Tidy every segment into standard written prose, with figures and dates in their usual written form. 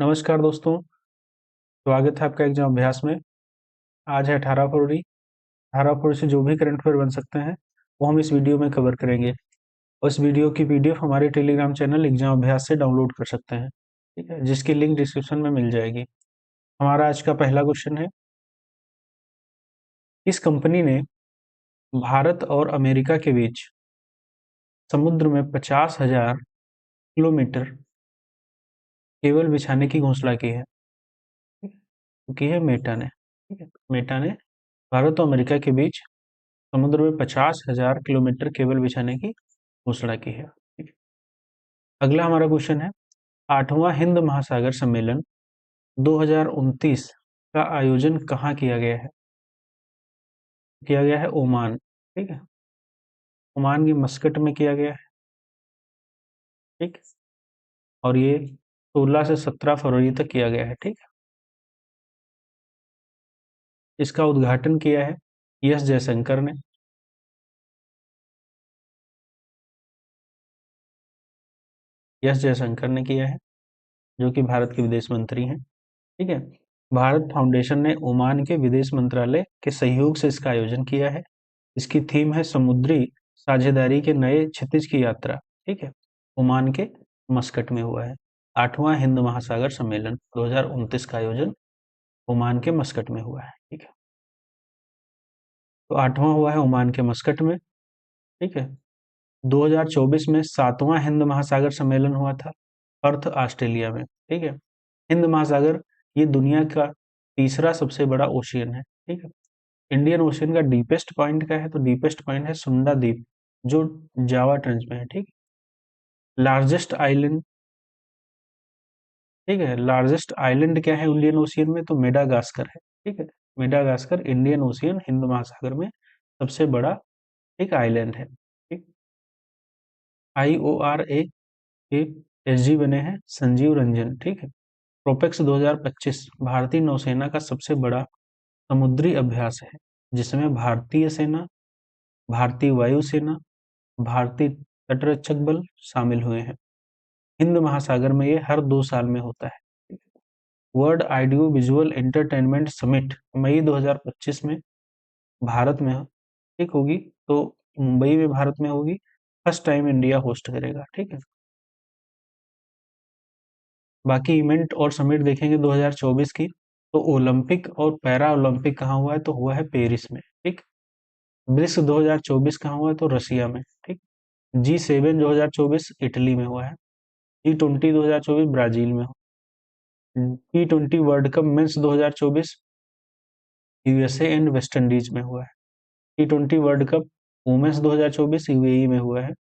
नमस्कार दोस्तों, स्वागत है आपका एग्जाम अभ्यास में। आज है 18 फरवरी। 18 फरवरी से जो भी करंट अफेयर बन सकते हैं वो हम इस वीडियो में कवर करेंगे। और इस वीडियो की पीडीएफ हमारे टेलीग्राम चैनल एग्जाम अभ्यास से डाउनलोड कर सकते हैं, ठीक है, जिसकी लिंक डिस्क्रिप्शन में मिल जाएगी। हमारा आज का पहला क्वेश्चन है, इस कंपनी ने भारत और अमेरिका के बीच समुद्र में 50,000 किलोमीटर केबल बिछाने की घोषणा की है। ठीक है, तो की है मेटा ने। ठीक है, मेटा ने भारत और अमेरिका के बीच समुद्र में 50,000 किलोमीटर केबल बिछाने की घोषणा की है। ठीक है। अगला हमारा क्वेश्चन है, 8वां हिंद महासागर सम्मेलन 2029 का आयोजन कहाँ किया गया है? किया गया है ओमान। ठीक है, ओमान की मस्कट में किया गया है। ठीक, और ये 16 से 17 फरवरी तक किया गया है। ठीक है, इसका उद्घाटन किया है एस जयशंकर ने। एस जयशंकर ने किया है, जो कि भारत के विदेश मंत्री हैं। ठीक है, भारत फाउंडेशन ने ओमान के विदेश मंत्रालय के सहयोग से इसका आयोजन किया है। इसकी थीम है समुद्री साझेदारी के नए क्षितिज की यात्रा। ठीक है, ओमान के मस्कट में हुआ है। 8वां हिंद महासागर सम्मेलन 2029 का आयोजन ओमान के मस्कट में हुआ है। ठीक है, तो 8वां हुआ है ओमान के मस्कट में। ठीक है, 2024 में 7वां हिंद महासागर सम्मेलन हुआ था पर्थ, ऑस्ट्रेलिया में। ठीक है, हिंद महासागर ये दुनिया का तीसरा सबसे बड़ा ओशियन है। ठीक है, इंडियन ओशियन का डीपेस्ट पॉइंट क्या है? तो डीपेस्ट पॉइंट है सुंडा द्वीप, जो जावा ट्रेंच में है। ठीक, लार्जेस्ट आइलैंड। ठीक है, लार्जेस्ट आइलैंड क्या है इंडियन ओशियन में? तो मेडागास्कर है। ठीक है, मेडागास्कर इंडियन ओशियन हिंद महासागर में सबसे बड़ा एक आइलैंड है। ठीक, IORA के एसजी बने हैं संजीव रंजन। ठीक है, प्रोपेक्स 2025 भारतीय नौसेना का सबसे बड़ा समुद्री अभ्यास है, जिसमें भारतीय सेना, भारतीय वायुसेना, भारतीय तटरक्षक बल शामिल हुए हैं। हिंद महासागर में ये हर 2 साल में होता है। World audio visual entertainment summit मई 2025 में भारत में ठीक होगी, तो मुंबई में भारत में होगी। फर्स्ट टाइम इंडिया होस्ट करेगा। ठीक है, बाकी इवेंट और समिट देखेंगे 2024 की, तो ओलंपिक और पैरा ओलंपिक कहाँ हुआ है? तो हुआ है पेरिस में। ठीक, ब्रिक्स 2024 कहाँ हुआ है? तो रसिया में। ठीक, G7 2024 इटली में हुआ है। T20 2024 ब्राजील में। T20 world cup men's 2024 USA and West Indies में हुआ है। T20 world cup women's 2024 UAE में हुआ है।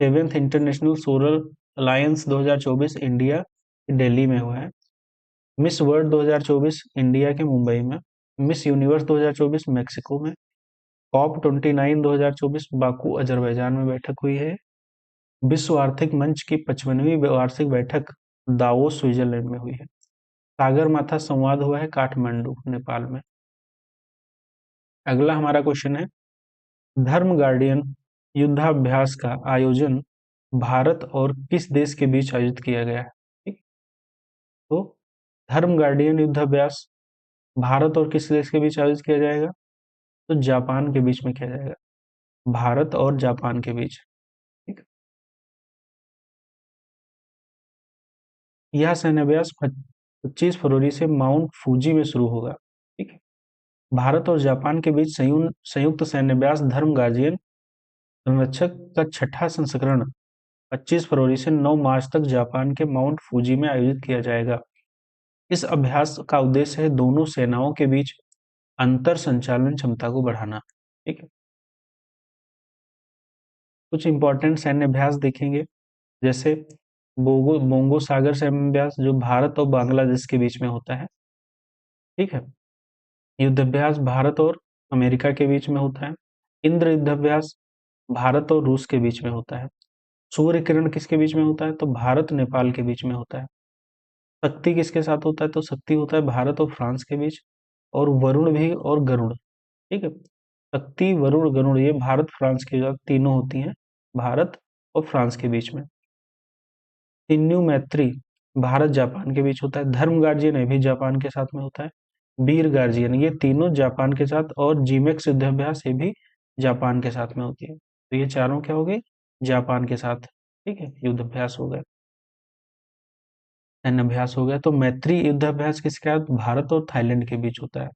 7th international solar alliance 2024 India Delhi में हुआ है। मिस वर्ल्ड 2024 इंडिया के मुंबई में। मिस यूनिवर्स 2024 मेक्सिको में। कॉप 29 2024 बाकू अजरबैजान में बैठक हुई है। विश्व आर्थिक मंच की 55वीं वार्षिक बैठक दावोस स्विट्जरलैंड में हुई है। सागर माथा संवाद हुआ है काठमांडू नेपाल में। अगला हमारा क्वेश्चन है, धर्म गार्डियन युद्धाभ्यास का आयोजन भारत और किस देश के बीच आयोजित किया गया है? ठीक, तो धर्म गार्डियन युद्धाभ्यास भारत और किस देश के बीच आयोजित किया जाएगा? तो जापान के बीच में किया जाएगा, भारत और जापान के बीच। ठीक, यह सैन्याभ्यास 25 फरवरी से माउंट फूजी में शुरू होगा। ठीक है, भारत और जापान के बीच संयुक्त सैन्याभ्यास धर्म गार्जियन संरक्षक का छठा संस्करण 25 फरवरी से 9 मार्च तक जापान के माउंट फूजी में आयोजित किया जाएगा। इस अभ्यास का उद्देश्य है दोनों सेनाओं के बीच अंतर संचालन क्षमता को बढ़ाना। ठीक है, कुछ इंपॉर्टेंट सैन्य अभ्यास देखेंगे, जैसे बोंगो सागर सैन्य अभ्यास जो भारत और बांग्लादेश के बीच में होता है। ठीक है, युद्धाभ्यास भारत और अमेरिका के बीच में होता है। इंद्र युद्धाभ्यास भारत और रूस के बीच में होता है। सूर्य किरण किसके बीच में होता है? तो भारत नेपाल के बीच में होता है। शक्ति किसके साथ होता है? तो शक्ति होता है भारत और फ्रांस के बीच। और वरुण भी और गरुड़। ठीक है, शक्ति वरुण गरुड़ ये भारत फ्रांस के साथ तीनों होती हैं, भारत और फ्रांस के बीच में। तिन्यू मैत्री भारत जापान के बीच होता है। धर्म गार्जियन ये भी जापान के साथ में होता है। वीर गार्जियन ये तीनों जापान के साथ, और जीमेक्स युद्धाभ्यास ये भी जापान के साथ में होती है। तो ये चारों क्या हो गए, जापान के साथ, ठीक है, युद्धाभ्यास हो गए, सैन्य अभ्यास हो गया। तो मैत्री युद्धाभ्यास किसके साथ, भारत और थाईलैंड के बीच होता है।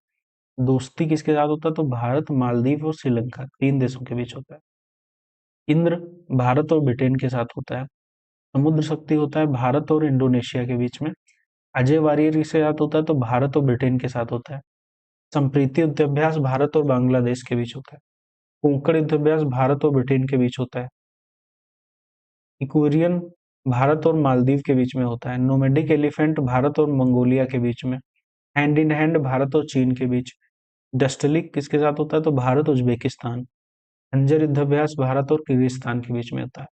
दोस्ती किसके साथ होता है, तो भारत, मालदीव और श्रीलंका, 3 देशों के बीच होता है। इंद्र भारत और ब्रिटेन के साथ होता है। समुद्र शक्ति होता है भारत और इंडोनेशिया के बीच में। अजय वारियर के साथ होता है तो भारत और ब्रिटेन के साथ होता है। संप्रीति युद्धाभ्यास भारत और बांग्लादेश के बीच होता है। कोंकण युद्धाभ्यास भारत और ब्रिटेन के बीच होता है। इक्वेरियन भारत और मालदीव के बीच में होता है। नोमैडिक एलिफेंट भारत और मंगोलिया के बीच में। हैंड इन हैंड भारत और चीन के बीच। डस्टलिक किसके साथ होता है, तो भारत उज्बेकिस्तान। खंजर युद्धाभ्यास भारत और किर्गिस्तान के बीच में होता है।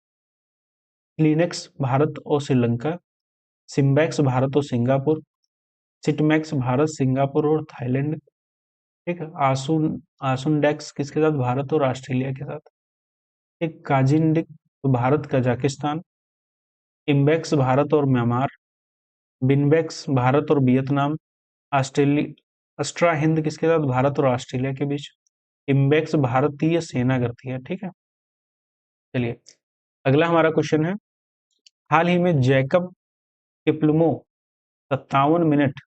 क्लीनेक्स भारत और श्रीलंका। सिम्बैक्स भारत और सिंगापुर। सिटमैक्स भारत, सिंगापुर और थाईलैंड। ठीक है। आसुनडेक्स किसके साथ, भारत और ऑस्ट्रेलिया के साथ। एक काजिंडिक भारत कजाकिस्तान। इम्बेक्स भारत और म्यांमार। बिनबेक्स भारत और वियतनाम। ऑस्ट्रेलिया अस्ट्रा हिंद किसके साथ, भारत और ऑस्ट्रेलिया के बीच। इम्बेक्स भारतीय सेना करती है, ठीक है। चलिए अगला हमारा क्वेश्चन है, हाल ही में जैकब किपलुमो 57 मिनट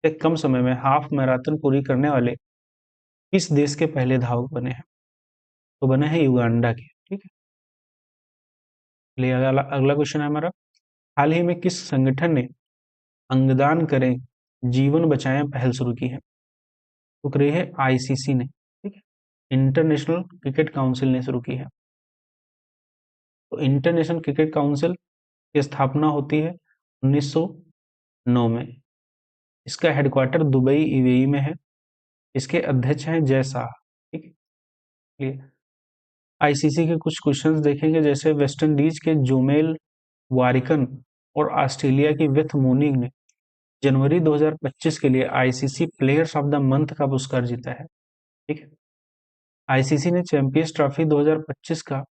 से कम समय में हाफ मैराथन पूरी करने वाले किस देश के पहले धावक बने हैं, तो बने हैं युगांडा के, ठीक है। चलिए अगला अगला क्वेश्चन है हमारा, हाल ही में किस संगठन ने अंगदान करें जीवन बचाएं पहल शुरू की है, तो करी है आईसीसी ने, ठीक है, इंटरनेशनल क्रिकेट काउंसिल ने शुरू की है। तो इंटरनेशनल क्रिकेट काउंसिल की स्थापना होती है 1909 में। इसका हेडक्वार्टर दुबई यूएई में है। इसके अध्यक्ष हैं जय शाह, ठीक है। आईसीसी के कुछ क्वेश्चंस देखेंगे, जैसे वेस्ट इंडीज के जोमेल वारिकन और ऑस्ट्रेलिया की विथ मोनिंग ने जनवरी 2025 के लिए ICC players of the month का पुरस्कार जीता है, ठीक है। आईसीसी ने चैंपियंस ट्रॉफी 2025 का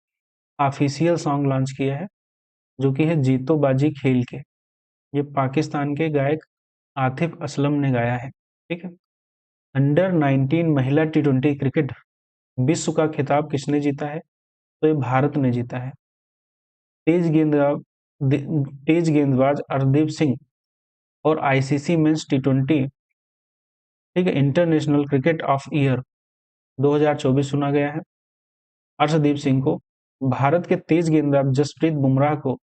ऑफिशियल सॉन्ग लॉन्च किया है, जो कि है जीतो बाजी खेल के। ये पाकिस्तान के गायक आतिफ असलम ने गाया है, ठीक है। अंडर 19 महिला टी20 क्रिकेट विश्व का खिताब किसने जीता है, तो ये भारत ने जीता है। तेज तेज गेंदबाज अर्शदीप सिंह और आईसीसी मेंस टी20, ठीक है, इंटरनेशनल क्रिकेट ऑफ ईयर 2024 चुना गया है। अर्शदीप सिंह को। भारत के तेज गेंदबाज जसप्रीत बुमराह को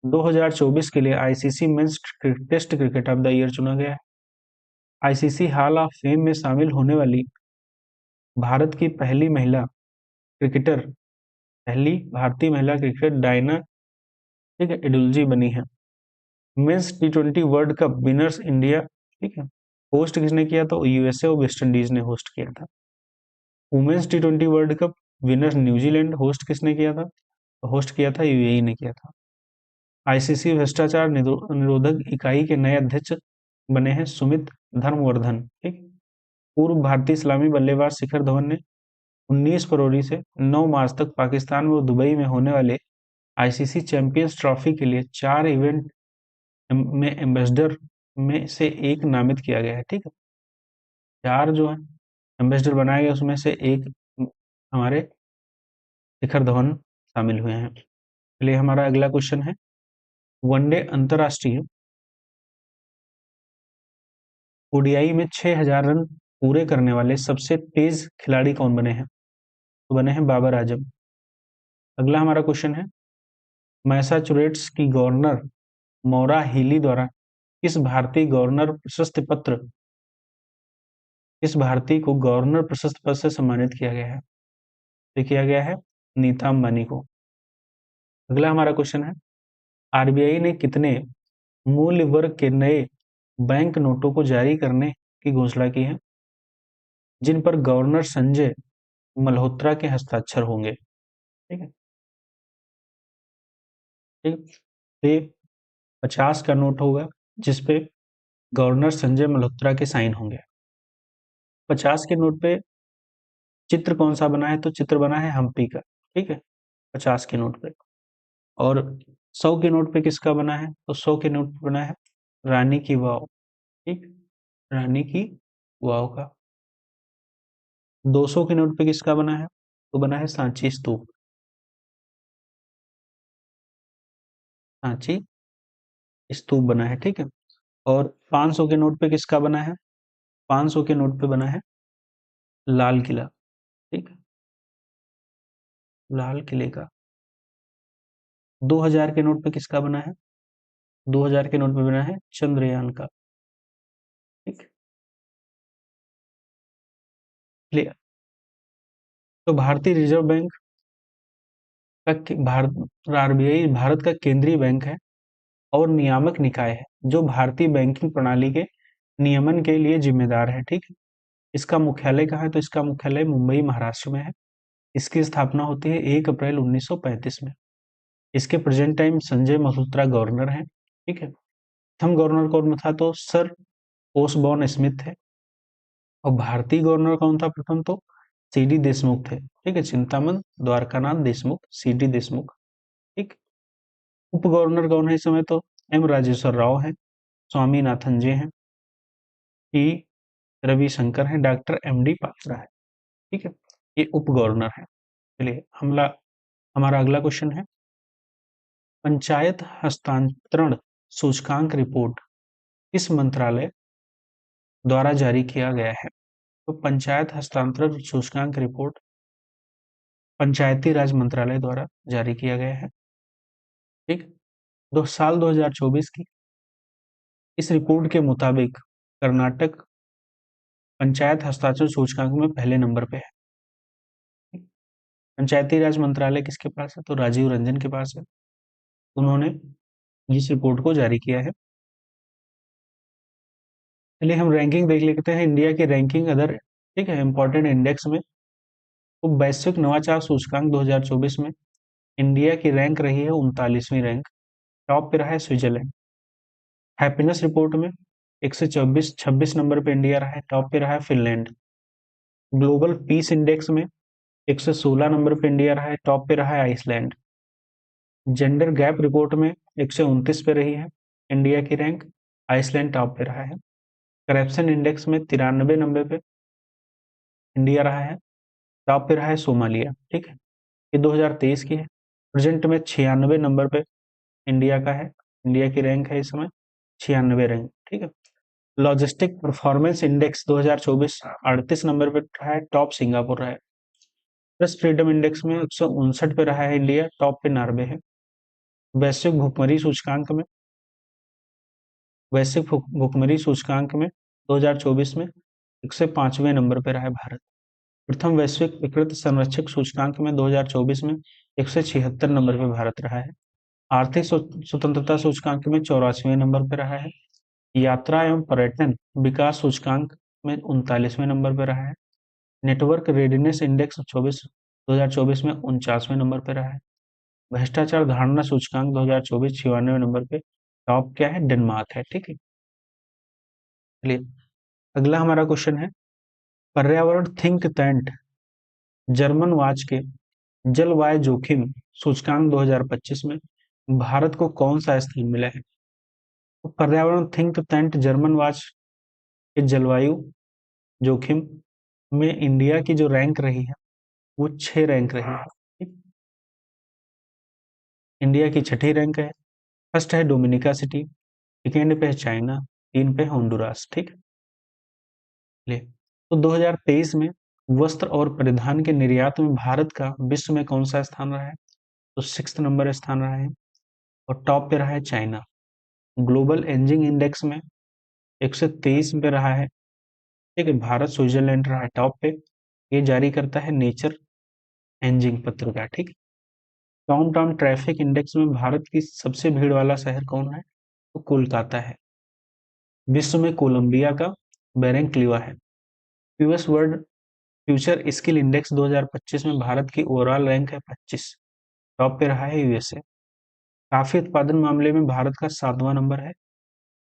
2024 के लिए ICC men's test cricket of the year चुना गया है। आईसीसी हॉल ऑफ फेम में शामिल होने वाली भारत की पहली महिला क्रिकेटर, पहली भारतीय महिला क्रिकेटर डायना, ठीक है, एडुल्जी बनी है। मेंस टी20 वर्ल्ड कप विनर्स इंडिया, ठीक है, होस्ट किसने किया, तो यूएसए और वेस्ट इंडीज ने होस्ट किया था। वुमेन्स टी20 world cup winners New Zealand, host किसने किया था, तो होस्ट किया था यूएई ने किया था। आईसीसी भ्रष्टाचार निरोधक इकाई के नए अध्यक्ष बने हैं सुमित धर्मवर्धन, ठीक। पूर्व भारतीय इस्लामी बल्लेबाज शिखर धवन ने 19 फरवरी से 9 मार्च तक पाकिस्तान में और दुबई में होने वाले आईसीसी चैंपियंस ट्रॉफी के लिए 4 इवेंट में एम्बेसडर में से एक नामित किया गया है, ठीक है। 4 जो है एम्बेसडर बनाए गए, उसमें से एक हमारे शिखर धवन शामिल हुए हैं। चलिए हमारा अगला क्वेश्चन है, वनडे अंतरराष्ट्रीय ओडीआई में 6000 रन पूरे करने वाले सबसे तेज खिलाड़ी कौन बने हैं, तो बने हैं बाबर आजम। अगला हमारा क्वेश्चन है, मैसाचुसेट्स की गवर्नर मौरा हीली द्वारा किस भारतीय गवर्नर प्रशस्ति पत्र, किस भारतीय को गवर्नर प्रशस्ति पत्र से सम्मानित किया गया है, तो किया गया है नीता अंबानी को। अगला हमारा क्वेश्चन है, आरबीआई ने कितने मूल्य वर्ग के नए बैंक नोटों को जारी करने की घोषणा की है, जिन पर गवर्नर संजय मल्होत्रा के हस्ताक्षर होंगे, ठीक है। ठीक, तो ये 50 का नोट होगा जिसपे गवर्नर संजय मल्होत्रा के साइन होंगे। 50 के नोट पे चित्र कौन सा बना है, तो चित्र बना है हम्पी का, ठीक है, 50 के नोट पे। और 100 के नोट पे किसका बना है, तो 100 के नोट पे बना है रानी की वाव, ठीक, रानी की वाव का। 200 के नोट पे किसका बना है? तो बना है सांची स्तूप, सांची स्तूप बना है, ठीक है। और 500 के नोट पे किसका बना है? 500 के नोट पे बना है लाल किला, ठीक है, लाल किले का। 2000 के नोट पे किसका बना है? 2000 के नोट पे बना है चंद्रयान का, ठीक, क्लियर। तो भारतीय reserve bank Bharat RBI Bharat का केंद्रीय बैंक है और नियामक निकाय है जो भारतीय बैंकिंग प्रणाली के नियमन के लिए जिम्मेदार है, ठीक है। इसका मुख्यालय कहाँ है? तो इसका मुख्यालय मुंबई महाराष्ट्र में है। इसकी स्थापना होती है 1 अप्रैल 1935 में। इसके present time Sanjay Malhotra governor हैं, ठीक है। प्रथम गवर्नर कौन था? तो सर ओसबॉर्न स्मिथ थे। और भारतीय गवर्नर कौन था प्रथम? तो सी डी देशमुख थे, ठीक है, चिंतामन द्वारकानाथ देशमुख, सी डी देशमुख, ठीक। उप गवर्नर कौन है इस समय? तो एम राजेश्वर राव है, स्वामीनाथन जी हैं, टी रविशंकर हैं, डॉक्टर एम डी पात्रा है, ठीक है। ये उप गवर्नर है। चलिए हमला हमारा अगला क्वेश्चन है, पंचायत हस्तांतरण सूचकांक रिपोर्ट किस मंत्रालय द्वारा जारी किया गया है? तो पंचायत हस्तांतरण सूचकांक रिपोर्ट पंचायती राज मंत्रालय द्वारा जारी किया गया है, ठीक। दो साल 2024 की इस रिपोर्ट के मुताबिक कर्नाटक पंचायत हस्ताक्षर सूचकांक में पहले नंबर पे है। पंचायती राज मंत्रालय किसके पास है? तो राजीव रंजन के पास है। उन्होंने इस रिपोर्ट को जारी किया है। चलिए हम रैंकिंग देख लेते हैं, इंडिया की रैंकिंग अदर, ठीक है, इंपॉर्टेंट इंडेक्स में। तो वैश्विक नवाचार सूचकांक 2024 में इंडिया की रैंक रही है 39वीं रैंक। टॉप पे रहा है स्विट्जरलैंड। हैप्पीनेस रिपोर्ट में 126 नंबर पे इंडिया रहा है, टॉप पे रहा है फिनलैंड। ग्लोबल पीस इंडेक्स में 116 नंबर पे इंडिया रहा है, टॉप पे रहा है आइसलैंड। जेंडर गैप रिपोर्ट में 129 पे रही है इंडिया की रैंक, आइसलैंड टॉप पे रहा है। करप्शन इंडेक्स में 93 नंबर पे इंडिया रहा है, टॉप पे रहा है सोमालिया, ठीक है। ये 2023 की है। प्रेजेंट में 96 नंबर पे इंडिया का है, इंडिया की रैंक है इस समय 96 रैंक, ठीक है। लॉजिस्टिक परफॉर्मेंस इंडेक्स 2024 38 नंबर पे रहा है, टॉप सिंगापुर रहा है। प्रेस फ्रीडम इंडेक्स में 159 पे रहा है इंडिया, टॉप पे नॉर्वे है। वैश्विक भुखमरी सूचकांक में भुखमरी सूचकांक में 2024 में 105वें नंबर पे रहा है भारत। प्रथम वैश्विक विकृत संरक्षक सूचकांक में 2024 में 176 नंबर पे भारत रहा है। आर्थिक स्वतंत्रता सूचकांक में 84वें नंबर पे रहा है। यात्रा एवं पर्यटन विकास सूचकांक में 39वें नंबर पे रहा है। नेटवर्क रेडीनेस इंडेक्स 2024 में 49वें नंबर पे रहा है। भ्रष्टाचार धारणा सूचकांक 2024 96वें नंबर पे। टॉप क्या है? डेनमार्क है, ठीक है। चलिए अगला हमारा क्वेश्चन है, पर्यावरण थिंक टैंक जर्मन वाच के जलवायु जोखिम सूचकांक 2025 में भारत को कौन सा स्थान मिला है? तो पर्यावरण थिंक टैंक जर्मन वाच के जलवायु जोखिम में इंडिया की जो रैंक रही है वो 6 रैंक रही है, ठीक? इंडिया की छठी रैंक है। फर्स्ट है डोमिनिका सिटी, सेकेंड पे है चाइना, 3 पे होंडुरास, ठीक। ले तो 2023 में वस्त्र और परिधान के निर्यात में भारत का विश्व में कौन सा स्थान रहा है? तो 6 नंबर स्थान रहा है और टॉप पे रहा है चाइना। ग्लोबल एंजिंग इंडेक्स में 123 पे रहा है, ठीक है। भारत स्विट्जरलैंड रहा है टॉप पे। ये जारी करता है नेचर एंजिंग पत्रिका, ठीक। डाउन टाउन ट्रैफिक इंडेक्स में भारत की सबसे भीड़ वाला शहर कौन है? तो कोलकाता है। विश्व में कोलंबिया का बेरेंग क्लीवा है। US world future skill index 2025 में भारत की ओवरऑल रैंक है 25, टॉप पे रहा है यूएसए। काफी उत्पादन मामले में भारत का 7वां नंबर है,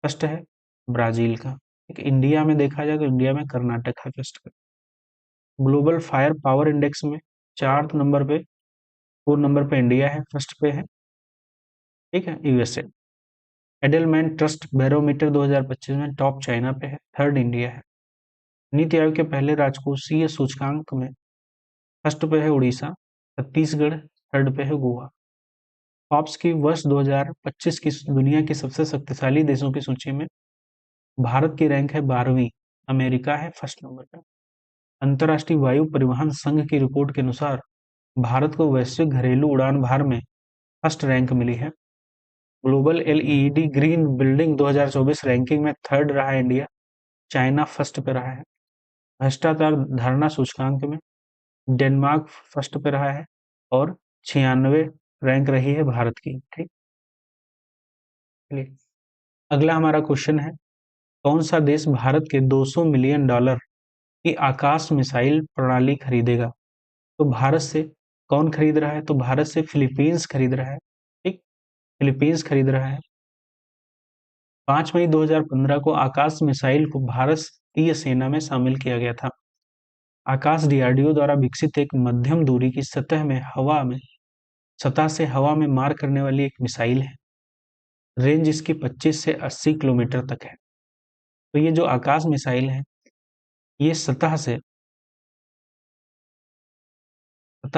फर्स्ट है ब्राजील का। ठीक, इंडिया में देखा जाए तो इंडिया में कर्नाटक है फर्स्ट पे। ग्लोबल फायर पावर इंडेक्स में 4 नंबर पे 4 नंबर पे इंडिया है, फर्स्ट पे है, ठीक है यूएसए। एडेलमैन ट्रस्ट बैरोमीटर 2025 में टॉप चाइना पे है, थर्ड इंडिया है। नीति आयोग के पहले राजकोषीय सूचकांक में फर्स्ट पे है उड़ीसा, छत्तीसगढ़ थर्ड पे है गोवा। फॉर्ब्स की वर्ष 2025 की दुनिया की सबसे शक्तिशाली देशों की सूची में भारत की रैंक है 12वीं, अमेरिका है फर्स्ट नंबर पे। अंतर्राष्ट्रीय वायु परिवहन संघ की रिपोर्ट के अनुसार भारत को वैश्विक घरेलू उड़ान भर में फर्स्ट रैंक मिली है। Global LED green building 2024 ranking में थर्ड रहा है इंडिया, चाइना फर्स्ट पे रहा है। भ्रष्टाचार धारणा सूचकांक में डेनमार्क फर्स्ट पे रहा है और 96 रैंक रही है भारत की। ठीक, चलिए अगला हमारा क्वेश्चन है, कौन सा देश भारत के 200 मिलियन डॉलर की आकाश मिसाइल प्रणाली खरीदेगा? तो भारत से कौन खरीद रहा है? तो भारत से फिलीपींस खरीद रहा है। ठीक, फिलीपींस खरीद रहा है। 5 मई 2015 को आकाश मिसाइल को भारतीय सेना में शामिल किया गया था। आकाश डीआरडीओ द्वारा विकसित एक मध्यम दूरी की सतह से हवा में मार करने वाली एक मिसाइल है। रेंज इसकी 25 से 80 किलोमीटर तक है। तो ये जो आकाश मिसाइल है, ये सतह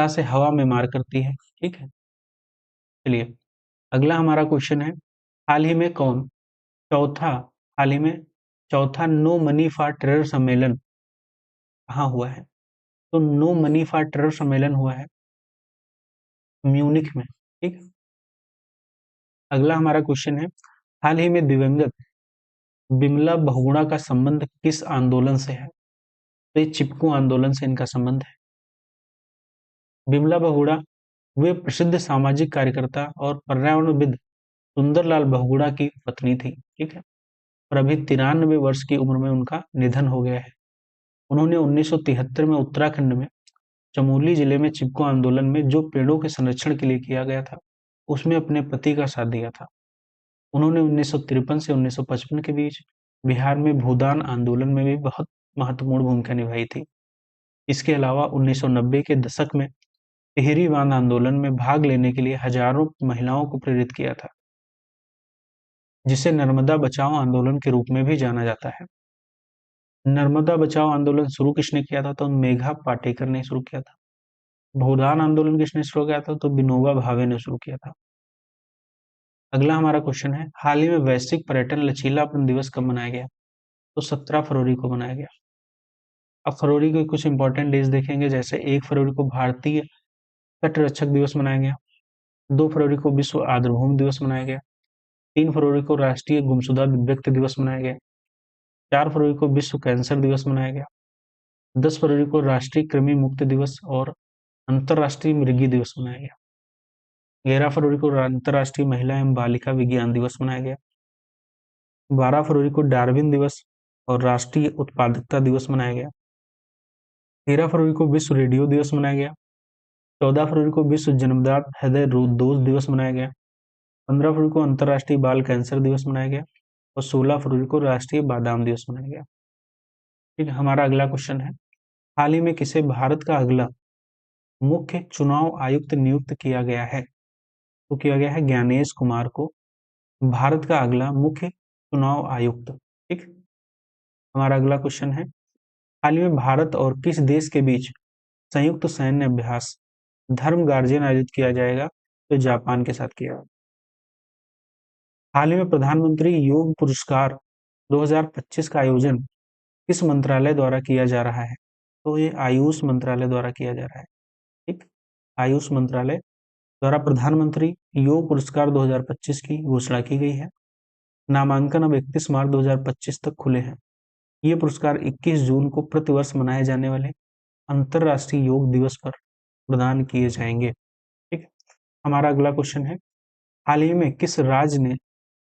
से हवा में मार करती है। ठीक है, चलिए अगला हमारा क्वेश्चन है, हाल ही में चौथा हाल ही में चौथा नो मनी फॉर टेरर सम्मेलन कहाँ हुआ है? तो नो मनी फॉर टेरर सम्मेलन हुआ है म्यूनिख में। ठीक, अगला हमारा क्वेश्चन है, हाल ही में दिवंगत बिमला बहुगुणा का संबंध किस आंदोलन से है? तो ये चिपकू आंदोलन से इनका संबंध है। बिमला बहुगुणा वे प्रसिद्ध सामाजिक कार्यकर्ता और पर्यावरणविद सुंदरलाल बहुगुणा की पत्नी थी। ठीक है, और अभी 93 वर्ष की उम्र में उनका निधन हो गया है। उन्होंने 1973 में उत्तराखंड में चमोली जिले में चिपको आंदोलन में जो पेड़ों के संरक्षण के लिए किया गया था, उसमें अपने पति का साथ दिया था। उन्होंने 1953 से 1955 के बीच बिहार में भूदान आंदोलन में भी बहुत महत्वपूर्ण भूमिका निभाई थी। इसके अलावा 1990 के दशक में टिहरी बांध आंदोलन में भाग लेने के लिए हजारों महिलाओं को प्रेरित किया था, जिसे नर्मदा बचाओ आंदोलन के रूप में भी जाना जाता है। नर्मदा बचाओ आंदोलन शुरू किसने किया था? तो मेघा पाटेकर ने शुरू किया था। भूदान आंदोलन किसने शुरू किया था? तो विनोबा भावे ने शुरू किया था। अगला हमारा क्वेश्चन है, हाल ही में वैश्विक पर्यटन लचीलापन दिवस कब मनाया गया? तो 17 फरवरी को मनाया गया। अब फरवरी के कुछ इंपॉर्टेंट डेज देखेंगे, जैसे 1 फरवरी को भारतीय तटरक्षक दिवस मनाया गया, 2 फरवरी को विश्व आर्द्रभूमि दिवस मनाया गया, 3 फरवरी को राष्ट्रीय गुमशुदा व्यक्ति दिवस मनाया गया, 4 फरवरी को विश्व कैंसर दिवस मनाया गया, 10 फरवरी को राष्ट्रीय कृमि मुक्त दिवस और अंतर्राष्ट्रीय मृगी दिवस मनाया गया। 11 फरवरी को अंतर्राष्ट्रीय महिला एवं बालिका विज्ञान दिवस मनाया गया। 12 फरवरी को डार्विन दिवस और राष्ट्रीय उत्पादकता दिवस मनाया गया। 13 फरवरी को विश्व रेडियो दिवस मनाया गया। 14 फरवरी को विश्व जन्मदात हृदय दोष दिवस मनाया गया। 15 फरवरी को अंतर्राष्ट्रीय बाल कैंसर दिवस मनाया गया और 16 फरवरी को राष्ट्रीय बादाम दिवस मनाया गया। ठीक है, हमारा अगला क्वेश्चन है, हाल ही में किसे भारत का अगला मुख्य चुनाव आयुक्त नियुक्त किया गया है? तो किया गया है ज्ञानेश कुमार को भारत का अगला मुख्य चुनाव आयुक्त। ठीक, हमारा अगला क्वेश्चन है, हाल ही में भारत और किस देश के बीच संयुक्त सैन्य अभ्यास धर्म गार्जियन आयोजित किया जाएगा? तो जापान के साथ किया। हाल ही में प्रधानमंत्री योग पुरस्कार 2025 का आयोजन किस मंत्रालय द्वारा किया जा रहा है? तो ये आयुष मंत्रालय द्वारा किया जा रहा है। ठीक, आयुष मंत्रालय द्वारा प्रधानमंत्री योग पुरस्कार 2025 की घोषणा की गई है। नामांकन अब 31 मार्च 2025 तक खुले हैं। ये पुरस्कार 21 जून को प्रतिवर्ष मनाए जाने वाले अंतर्राष्ट्रीय योग दिवस पर प्रदान किए जाएंगे। ठीक, हमारा अगला क्वेश्चन है, हाल ही में किस राज्य ने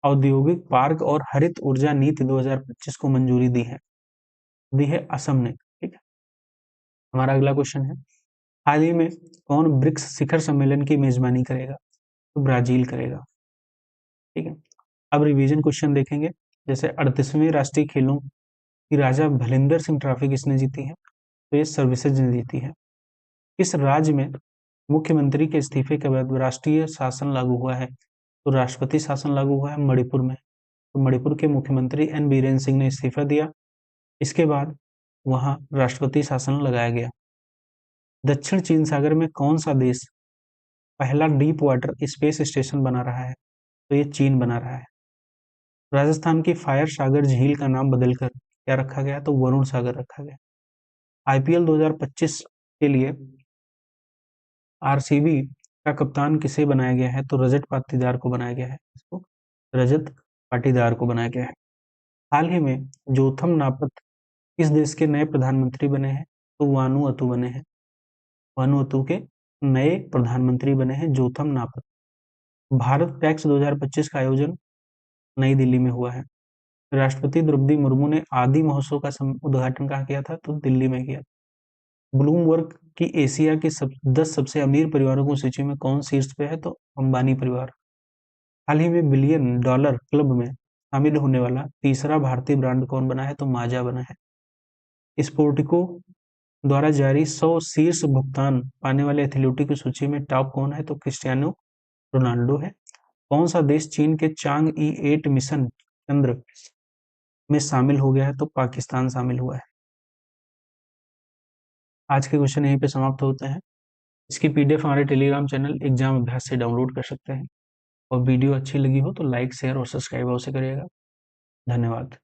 औद्योगिक पार्क और हरित ऊर्जा नीति 2025 को मंजूरी दी है असम ने। ठीक है, हमारा अगला क्वेश्चन है, हाल ही में कौन ब्रिक्स शिखर सम्मेलन की मेजबानी करेगा? तो ब्राजील करेगा। ठीक है, अब रिवीजन क्वेश्चन देखेंगे, जैसे 38वें राष्ट्रीय खेलों की राजा भलिंदर सिंह ट्रॉफी किसने जीती है? तो ये सर्विसेज ने जीती है। किस राज्य में मुख्यमंत्री के इस्तीफे के बाद राष्ट्रीय शासन लागू हुआ है? तो राष्ट्रपति शासन लागू हुआ है मणिपुर में। तो मणिपुर के मुख्यमंत्री एन बीरेन सिंह ने इस्तीफा दिया। इसके बाद वहां राष्ट्रपति शासन लगाया गया। दक्षिण चीन सागर में कौन सा देश पहला डीप वाटर स्पेस स्टेशन बना रहा है? तो ये चीन बना रहा है। राजस्थान की फायर सागर झील का नाम बदलकर क्या रखा गया? तो वरुण सागर रखा गया। आईपीएल 2025 के लिए आरसीबी का कप्तान किसे बनाया गया है? तो रजत पाटीदार को बनाया गया है। इसको रजत पाटीदार को बनाया गया है। हाल ही में जोथम नापत किस देश के नए प्रधानमंत्री बने हैं? तो वानुअतु बने हैं। वानुअतु के नए प्रधानमंत्री बने हैं जोथम नापत। भारत टैक्स 2025 का आयोजन नई दिल्ली में हुआ है। राष्ट्रपति द्रौपदी मुर्मू ने आदि महोत्सव का उद्घाटन कहाँ किया था? तो दिल्ली में किया। ब्लूमबर्ग की एशिया के 10 सबसे अमीर परिवारों की सूची में कौन शीर्ष पे है? तो अंबानी परिवार। हाल ही में बिलियन डॉलर क्लब में शामिल होने वाला तीसरा भारतीय ब्रांड कौन बना है? तो माजा बना है। स्पोर्टिको द्वारा जारी 100 शीर्ष भुगतान पाने वाले एथलीटों की सूची में टॉप कौन है? तो क्रिस्टियानो रोनाल्डो है। कौन सा देश चीन के चांग ई 8 मिशन चंद्र में शामिल हो गया है? तो पाकिस्तान शामिल हुआ है। आज के क्वेश्चन यहीं पे समाप्त होते हैं। इसकी पीडीएफ हमारे टेलीग्राम चैनल एग्जाम अभ्यास से डाउनलोड कर सकते हैं। और वीडियो अच्छी लगी हो तो लाइक शेयर और सब्सक्राइब अवश्य करिएगा। धन्यवाद।